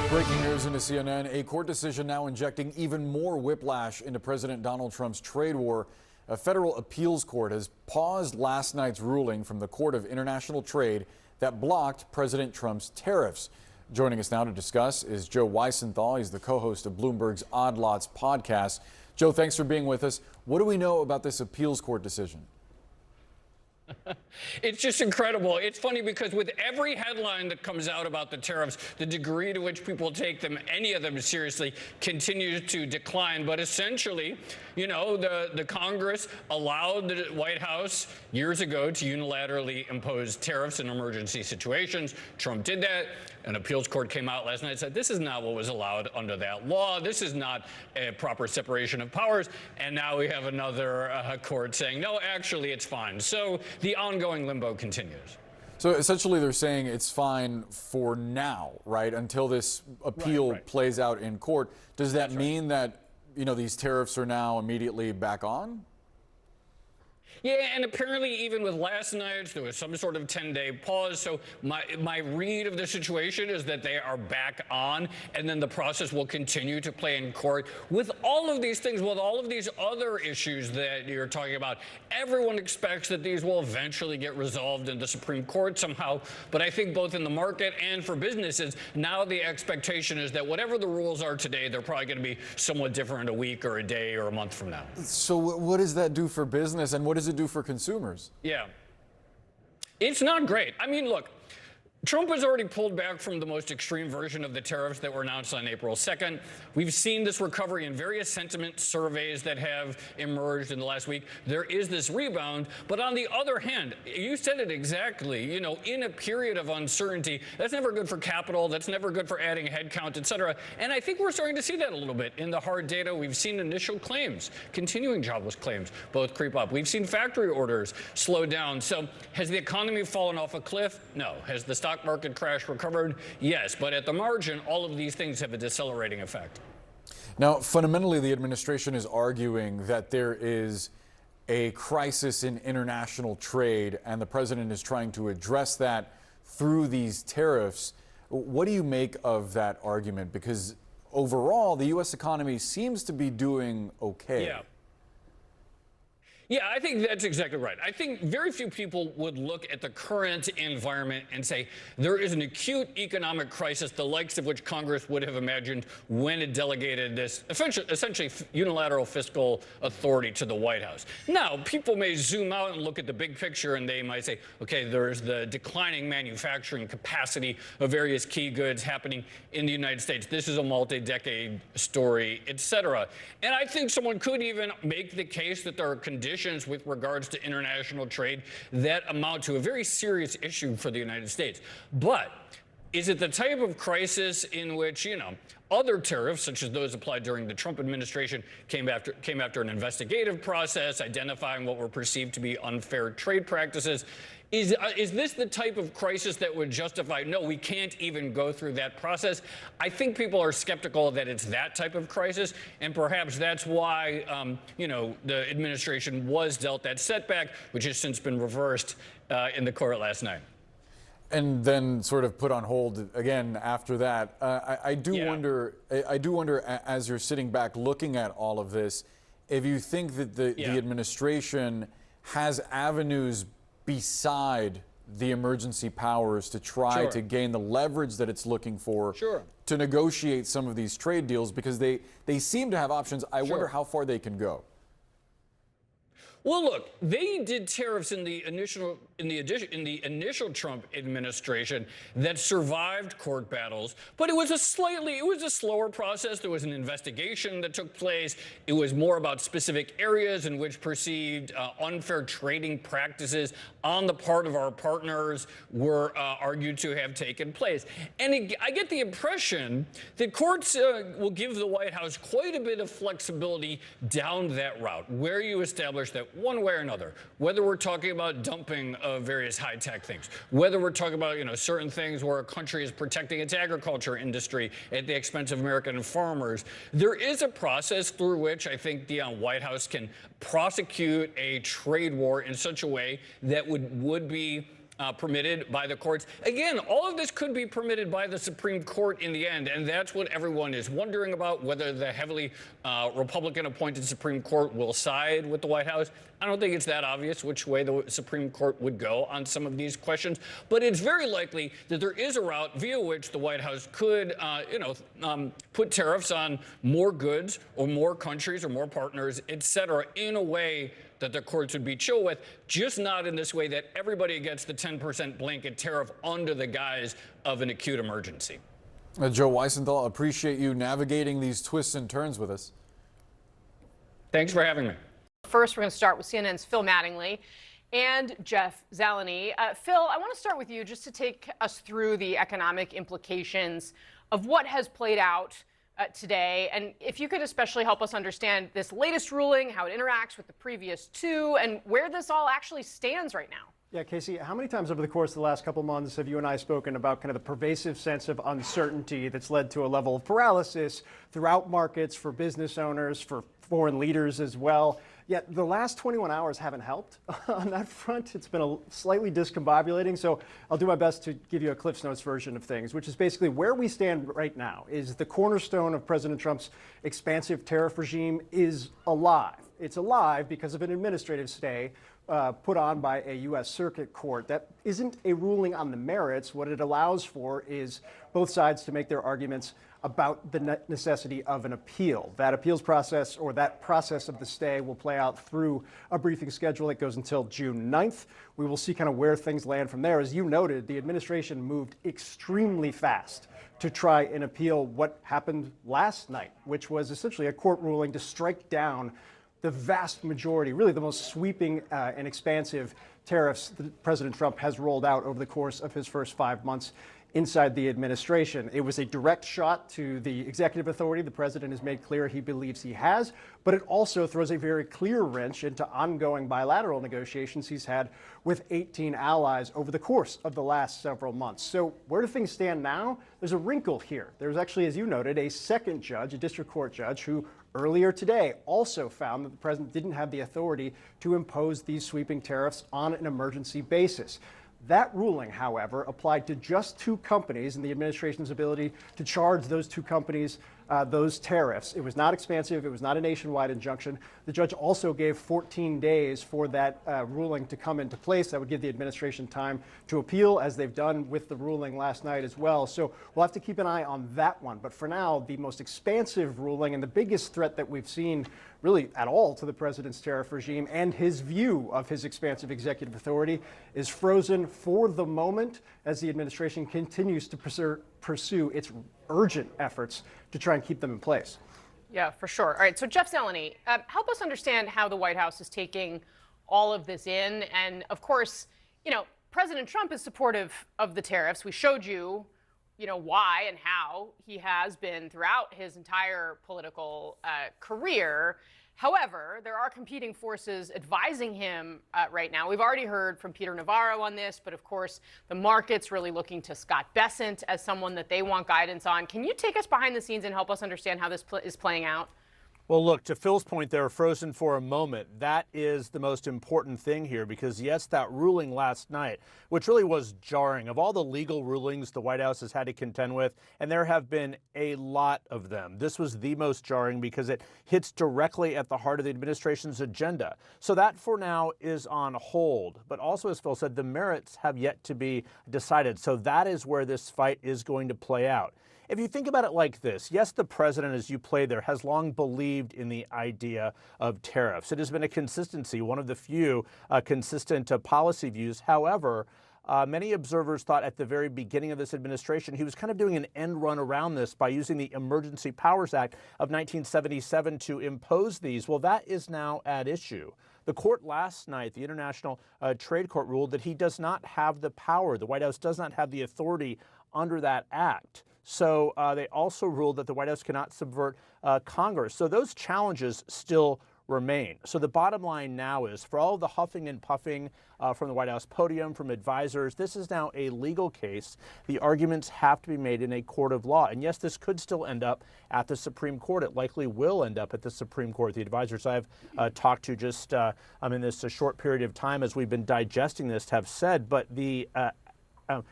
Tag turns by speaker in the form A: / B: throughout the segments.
A: Breaking news into CNN, a court decision now injecting even more whiplash into President Donald Trump's trade war. A federal appeals court has paused last night's ruling from the Court of International Trade that blocked President Trump's tariffs. Joining us now to discuss is Joe Weisenthal. He's the co-host of Bloomberg's Odd Lots podcast. Joe, thanks for being with us. What do we know about this appeals court decision?
B: It's just incredible. It's funny because with every headline that comes out about the tariffs, the degree to which people take them, any of them seriously, continues to decline. But essentially, you know, the Congress allowed the White House years ago to unilaterally impose tariffs in emergency situations. Trump did that. An appeals court came out last night and said, this is not what was allowed under that law. This is not a proper separation of powers. And now we have another court saying, no, actually, it's fine. So the ongoing limbo continues.
A: So essentially they're saying it's fine for now, right, until this appeal plays out in court. Does that mean that, you know, these tariffs are now immediately back on?
B: Yeah, and apparently even with last night, there was some sort of 10-day pause. So my read of the situation is that they are back on, and then the process will continue to play in court. With all of these things, with all of these other issues that you're talking about, everyone expects that these will eventually get resolved in the Supreme Court somehow. But I think both in the market and for businesses, now the expectation is that whatever the rules are today, they're probably going to be somewhat different a week or a day or a month from now.
A: So what does that do for business, and what does it do for consumers?
B: Yeah, it's not great. I mean, look, Trump has already pulled back from the most extreme version of the tariffs that were announced on April 2nd. We've seen this recovery in various sentiment surveys that have emerged in the last week. There is this rebound, but on the other hand, you said it exactly, you know, in a period of uncertainty, that's never good for capital, that's never good for adding headcount, et cetera. And I think we're starting to see that a little bit in the hard data. We've seen initial claims, continuing jobless claims, both creep up. We've seen factory orders slow down. So has the economy fallen off a cliff? No. Has the stock market crash recovered? Yes, but at the margin, all of these things have a decelerating effect.
A: Now, fundamentally, the administration is arguing that there is a crisis in international trade, and the president is trying to address that through these tariffs. What do you make of that argument? Because overall, the U.S. economy seems to be doing okay.
B: Yeah, I think that's exactly right. I think very few people would look at the current environment and say there is an acute economic crisis, the likes of which Congress would have imagined when it delegated this essentially unilateral fiscal authority to the White House. Now, people may zoom out and look at the big picture, and they might say, okay, there's the declining manufacturing capacity of various key goods happening in the United States. This is a multi-decade story, et cetera. And I think someone could even make the case that there are conditions with regards to international trade that amount to a very serious issue for the United States. But is it the type of crisis in which, you know, other tariffs, such as those applied during the Trump administration, came after an investigative process, identifying what were perceived to be unfair trade practices? Is this the type of crisis that would justify, no, we can't even go through that process? I think people are skeptical that it's that type of crisis, and perhaps that's why, you know, the administration was dealt that setback, which has since been reversed in the court last night.
A: And then sort of put on hold again after that. I do wonder, as you're sitting back looking at all of this, if you think that the administration has avenues beside the emergency powers to try to gain the leverage that it's looking for to negotiate some of these trade deals, because they seem to have options. I wonder how far they can go.
B: Well, look, they did tariffs in the initial Trump administration that survived court battles, but it was a slower process. There was an investigation that took place. It was more about specific areas in which perceived unfair trading practices on the part of our partners were argued to have taken place. And I get the impression that courts will give the White House quite a bit of flexibility down that route, where you establish that one way or another, whether we're talking about dumping of various high-tech things, whether we're talking about, you know, certain things where a country is protecting its agriculture industry at the expense of American farmers. There is a process through which I think the White House can prosecute a trade war in such a way that would be permitted by the courts. Again, all of this could be permitted by the Supreme Court in the end, and that's what everyone is wondering about, whether the heavily Republican-appointed Supreme Court will side with the White House. I don't think it's that obvious which way the Supreme Court would go on some of these questions, but it's very likely that there is a route via which the White House could, put tariffs on more goods or more countries or more partners, et cetera, in a way that the courts would be chill with, just not in this way that everybody gets the 10% blanket tariff under the guise of an acute emergency.
A: Joe Weisenthal, appreciate you navigating these twists and turns with us.
B: Thanks for having me.
C: First, we're going to start with CNN's Phil Mattingly and Jeff Zeleny. Phil, I want to start with you just to take us through the economic implications of what has played out today. And if you could especially help us understand this latest ruling, how it interacts with the previous two, and where this all actually stands right now.
D: Yeah, Casey, how many times over the course of the last couple of months have you and I spoken about kind of the pervasive sense of uncertainty that's led to a level of paralysis throughout markets for business owners, for foreign leaders as well? Yet the last 21 hours haven't helped on that front. It's been slightly discombobulating. So I'll do my best to give you a Cliff's Notes version of things, which is basically where we stand right now is the cornerstone of President Trump's expansive tariff regime is alive. It's alive because of an administrative stay put on by a U.S. Circuit Court. That isn't a ruling on the merits. What it allows for is both sides to make their arguments about the necessity of an appeal. That appeals process, or that process of the stay, will play out through a briefing schedule that goes until June 9th. We will see kind of where things land from there. As you noted, the administration moved extremely fast to try and appeal what happened last night, which was essentially a court ruling to strike down the vast majority, really the most sweeping and expansive tariffs that President Trump has rolled out over the course of his first 5 months inside the administration. It was a direct shot to the executive authority the president has made clear he believes he has, but it also throws a very clear wrench into ongoing bilateral negotiations he's had with 18 allies over the course of the last several months. So where do things stand now? There's a wrinkle here. There's actually, as you noted, a second judge, a district court judge, who earlier today also found that the president didn't have the authority to impose these sweeping tariffs on an emergency basis. That ruling, however, applied to just two companies and the administration's ability to charge those two companies those tariffs. It was not expansive. It was not a nationwide injunction. The judge also gave 14 days for that ruling to come into place. That would give the administration time to appeal, as they've done with the ruling last night as well. So we'll have to keep an eye on that one. But for now, the most expansive ruling and the biggest threat that we've seen really at all to the president's tariff regime and his view of his expansive executive authority is frozen for the moment as the administration continues to pursue its urgent efforts to try and keep them in place.
C: Yeah, for sure. All right, so Jeff Zeleny, help us understand how the White House is taking all of this in. And of course, President Trump is supportive of the tariffs. We showed you, why and how he has been throughout his entire political career. However, there are competing forces advising him right now. We've already heard from Peter Navarro on this, but of course, the market's really looking to Scott Bessent as someone that they want guidance on. Can you take us behind the scenes and help us understand how this is playing out?
E: Well, look, to Phil's point there, frozen for a moment, that is the most important thing here because, yes, that ruling last night, which really was jarring, of all the legal rulings the White House has had to contend with, and there have been a lot of them, this was the most jarring because it hits directly at the heart of the administration's agenda. So that, for now, is on hold. But also, as Phil said, the merits have yet to be decided. So that is where this fight is going to play out. If you think about it like this, yes, the president, as you play there, has long believed in the idea of tariffs. It has been a consistency, one of the few consistent policy views. However, many observers thought at the very beginning of this administration he was kind of doing an end run around this by using the Emergency Powers Act of 1977 to impose these. Well, that is now at issue. The court last night, the International Trade Court, ruled that he does not have the power. The White House does not have the authority under that act. So they also ruled that the White House cannot subvert Congress. So those challenges still remain. So the bottom line now is, for all of the huffing and puffing from the White House podium, from advisors, this is now a legal case. The arguments have to be made in a court of law. And yes, this could still end up at the Supreme Court. It likely will end up at the Supreme Court. The advisors I've talked to just in this short period of time as we've been digesting this have said, but the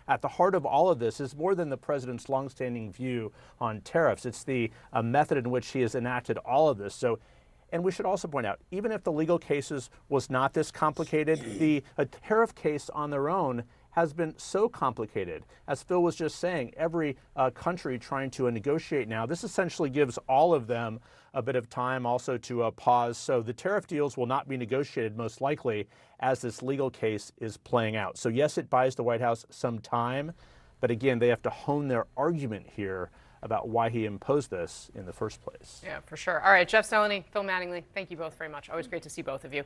E: at the heart of all of this is more than the president's longstanding view on tariffs. It's the method in which he has enacted all of this. So, and we should also point out, even if the legal cases was not this complicated, the tariff case on their own has been so complicated. As Phil was just saying, every country trying to negotiate now, this essentially gives all of them a bit of time also to pause. So the tariff deals will not be negotiated most likely as this legal case is playing out. So yes, it buys the White House some time, but again, they have to hone their argument here about why he imposed this in the first place.
C: Yeah, for sure. All right, Jeff Zeleny, Phil Mattingly, thank you both very much. Always great to see both of you.